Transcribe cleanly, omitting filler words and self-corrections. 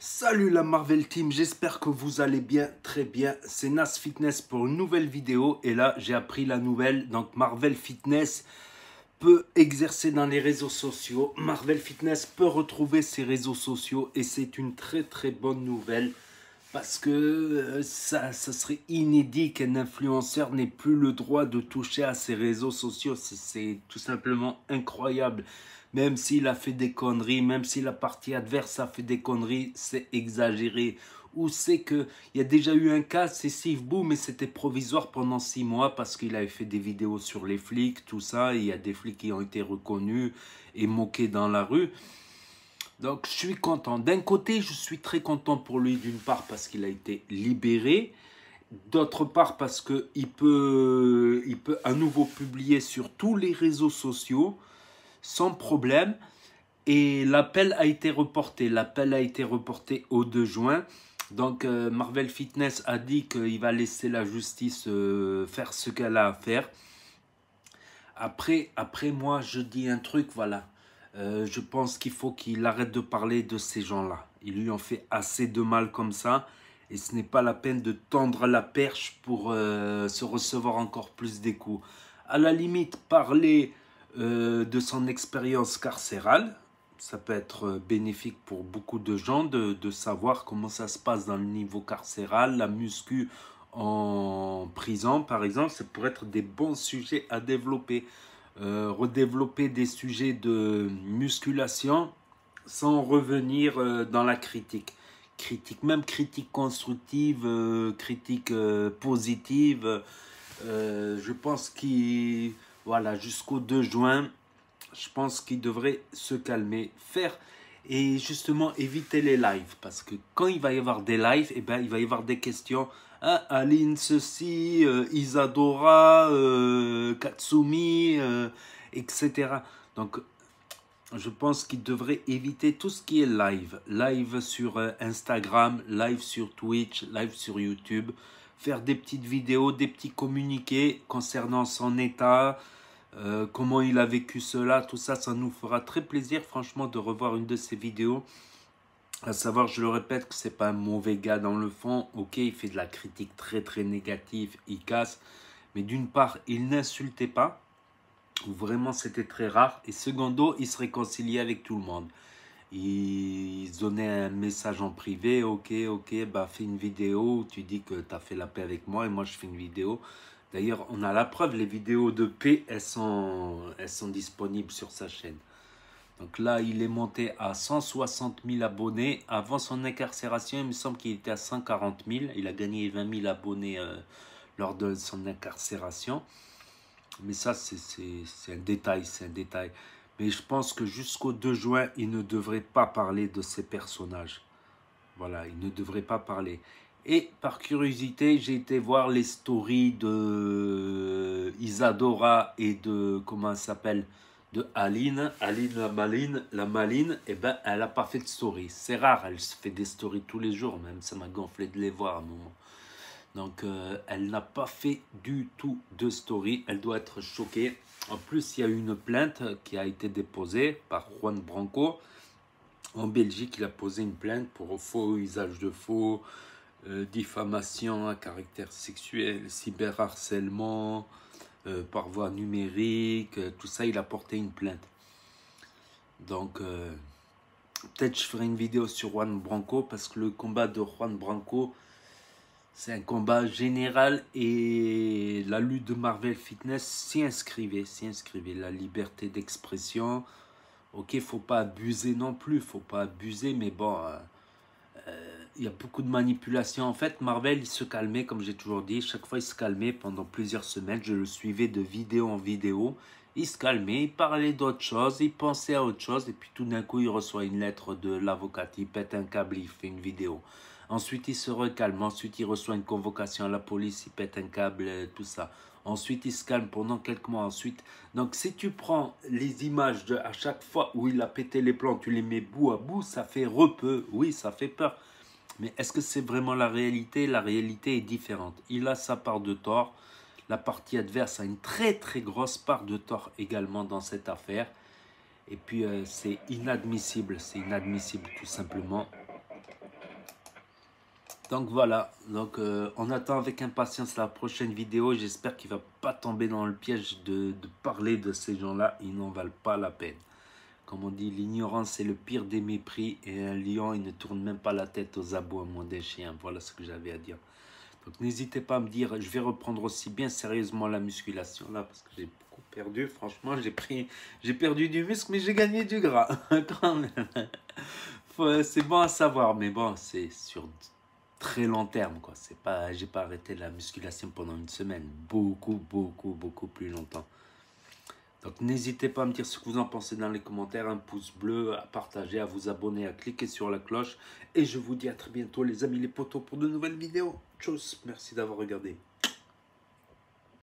Salut la Marvel Team, j'espère que vous allez bien, très bien. C'est Nas Fitness pour une nouvelle vidéo. Et là, j'ai appris la nouvelle. Donc, Marvel Fitness peut exercer dans les réseaux sociaux. Marvel Fitness peut retrouver ses réseaux sociaux. Et c'est une très très bonne nouvelle. Parce que ça serait inédit qu'un influenceur n'ait plus le droit de toucher à ses réseaux sociaux. C'est tout simplement incroyable. Même s'il a fait des conneries, même si la partie adverse a fait des conneries, c'est exagéré. Ou c'est qu'il y a déjà eu un cas, c'est Steve Boo, mais c'était provisoire pendant 6 mois parce qu'il avait fait des vidéos sur les flics, tout ça. Et il y a des flics qui ont été reconnus et moqués dans la rue. Donc, je suis content. D'un côté, je suis très content pour lui, d'une part, parce qu'il a été libéré. D'autre part, parce qu'il peut à nouveau publier sur tous les réseaux sociaux sans problème. Et l'appel a été reporté. L'appel a été reporté au 2 juin. Donc, Marvel Fitness a dit qu'il va laisser la justice faire ce qu'elle a à faire. Après, moi, je dis un truc, voilà. Je pense qu'il faut qu'il arrête de parler de ces gens-là. Ils lui ont fait assez de mal comme ça. Et ce n'est pas la peine de tendre la perche pour se recevoir encore plus des coups. À la limite, parler de son expérience carcérale. Ça peut être bénéfique pour beaucoup de gens de savoir comment ça se passe dans le niveau carcéral, la muscu en prison, par exemple. Ça pourrait être des bons sujets à développer. Redévelopper des sujets de musculation sans revenir dans la critique. Même critique constructive, critique positive. Je pense qu'il, voilà, jusqu'au 2 juin, je pense qu'il devrait se calmer, faire et justement éviter les lives. Parce que quand il va y avoir des lives, eh ben, il va y avoir des questions. Ah, Aline ceci, Isadora, Katsumi, etc. Donc, je pense qu'il devrait éviter tout ce qui est live. Live sur Instagram, live sur Twitch, live sur YouTube. Faire des petites vidéos, des petits communiqués concernant son état, comment il a vécu cela, tout ça, ça nous fera très plaisir franchement de revoir une de ces vidéos. À savoir, je le répète, que c'est pas un mauvais gars dans le fond. Ok, il fait de la critique très très négative, il casse. Mais d'une part, il n'insultait pas. Vraiment, c'était très rare. Et secondo, il se réconciliait avec tout le monde. Il donnait un message en privé. Ok, bah fais une vidéo où tu dis que tu as fait la paix avec moi et moi je fais une vidéo. D'ailleurs, on a la preuve, les vidéos de paix, elles sont disponibles sur sa chaîne. Donc là, il est monté à 160 000 abonnés. Avant son incarcération, il me semble qu'il était à 140 000. Il a gagné 20 000 abonnés lors de son incarcération. Mais ça, c'est un détail, c'est un détail. Mais je pense que jusqu'au 2 juin, il ne devrait pas parler de ces personnages. Voilà, il ne devrait pas parler. Et par curiosité, j'ai été voir les stories de Isadora et de, comment elle s'appelle, de Aline. Aline la maline, eh ben, elle n'a pas fait de story. C'est rare, elle se fait des stories tous les jours, même ça m'a gonflé de les voir à un moment. Donc, elle n'a pas fait du tout de story. Elle doit être choquée. En plus, il y a eu une plainte qui a été déposée par Juan Branco. En Belgique, il a posé une plainte pour faux usage de faux, diffamation à caractère sexuel, cyberharcèlement, par voie numérique, tout ça, il a porté une plainte. Donc, peut-être je ferai une vidéo sur Juan Branco parce que le combat de Juan Branco, c'est un combat général et la lutte de Marvel Fitness s'y inscrivait, la liberté d'expression. Ok, faut pas abuser non plus, faut pas abuser, mais bon, il y a beaucoup de manipulation. En fait, Marvel, il se calmait, comme j'ai toujours dit. Chaque fois, il se calmait pendant plusieurs semaines. Je le suivais de vidéo en vidéo. Il se calmait, il parlait d'autre chose, il pensait à autre chose. Et puis tout d'un coup, il reçoit une lettre de l'avocat. Il pète un câble, il fait une vidéo. Ensuite, il se recalme. Ensuite, il reçoit une convocation à la police. Il pète un câble, tout ça. Ensuite, il se calme pendant quelques mois. Ensuite, donc si tu prends les images de à chaque fois où il a pété les plombs, tu les mets bout à bout, ça fait repeux. Oui, ça fait peur. Mais est-ce que c'est vraiment la réalité? La réalité est différente. Il a sa part de tort. La partie adverse a une très très grosse part de tort également dans cette affaire. Et puis c'est inadmissible tout simplement. Donc voilà, donc on attend avec impatience la prochaine vidéo. J'espère qu'il ne va pas tomber dans le piège de parler de ces gens-là. Ils n'en valent pas la peine. Comme on dit, l'ignorance c'est le pire des mépris. Et un lion, il ne tourne même pas la tête aux aboiements des chiens. Voilà ce que j'avais à dire. Donc n'hésitez pas à me dire, je vais reprendre aussi bien sérieusement la musculation là. Parce que j'ai beaucoup perdu, franchement. J'ai perdu du muscle, mais j'ai gagné du gras. Quand même. C'est bon à savoir, mais bon, c'est sur très long terme, quoi. C'est pas, j'ai pas arrêté la musculation pendant une semaine. Beaucoup plus longtemps. Donc n'hésitez pas à me dire ce que vous en pensez dans les commentaires. Un pouce bleu, à partager, à vous abonner, à cliquer sur la cloche. Et je vous dis à très bientôt les amis les potos pour de nouvelles vidéos. Tchuss, merci d'avoir regardé.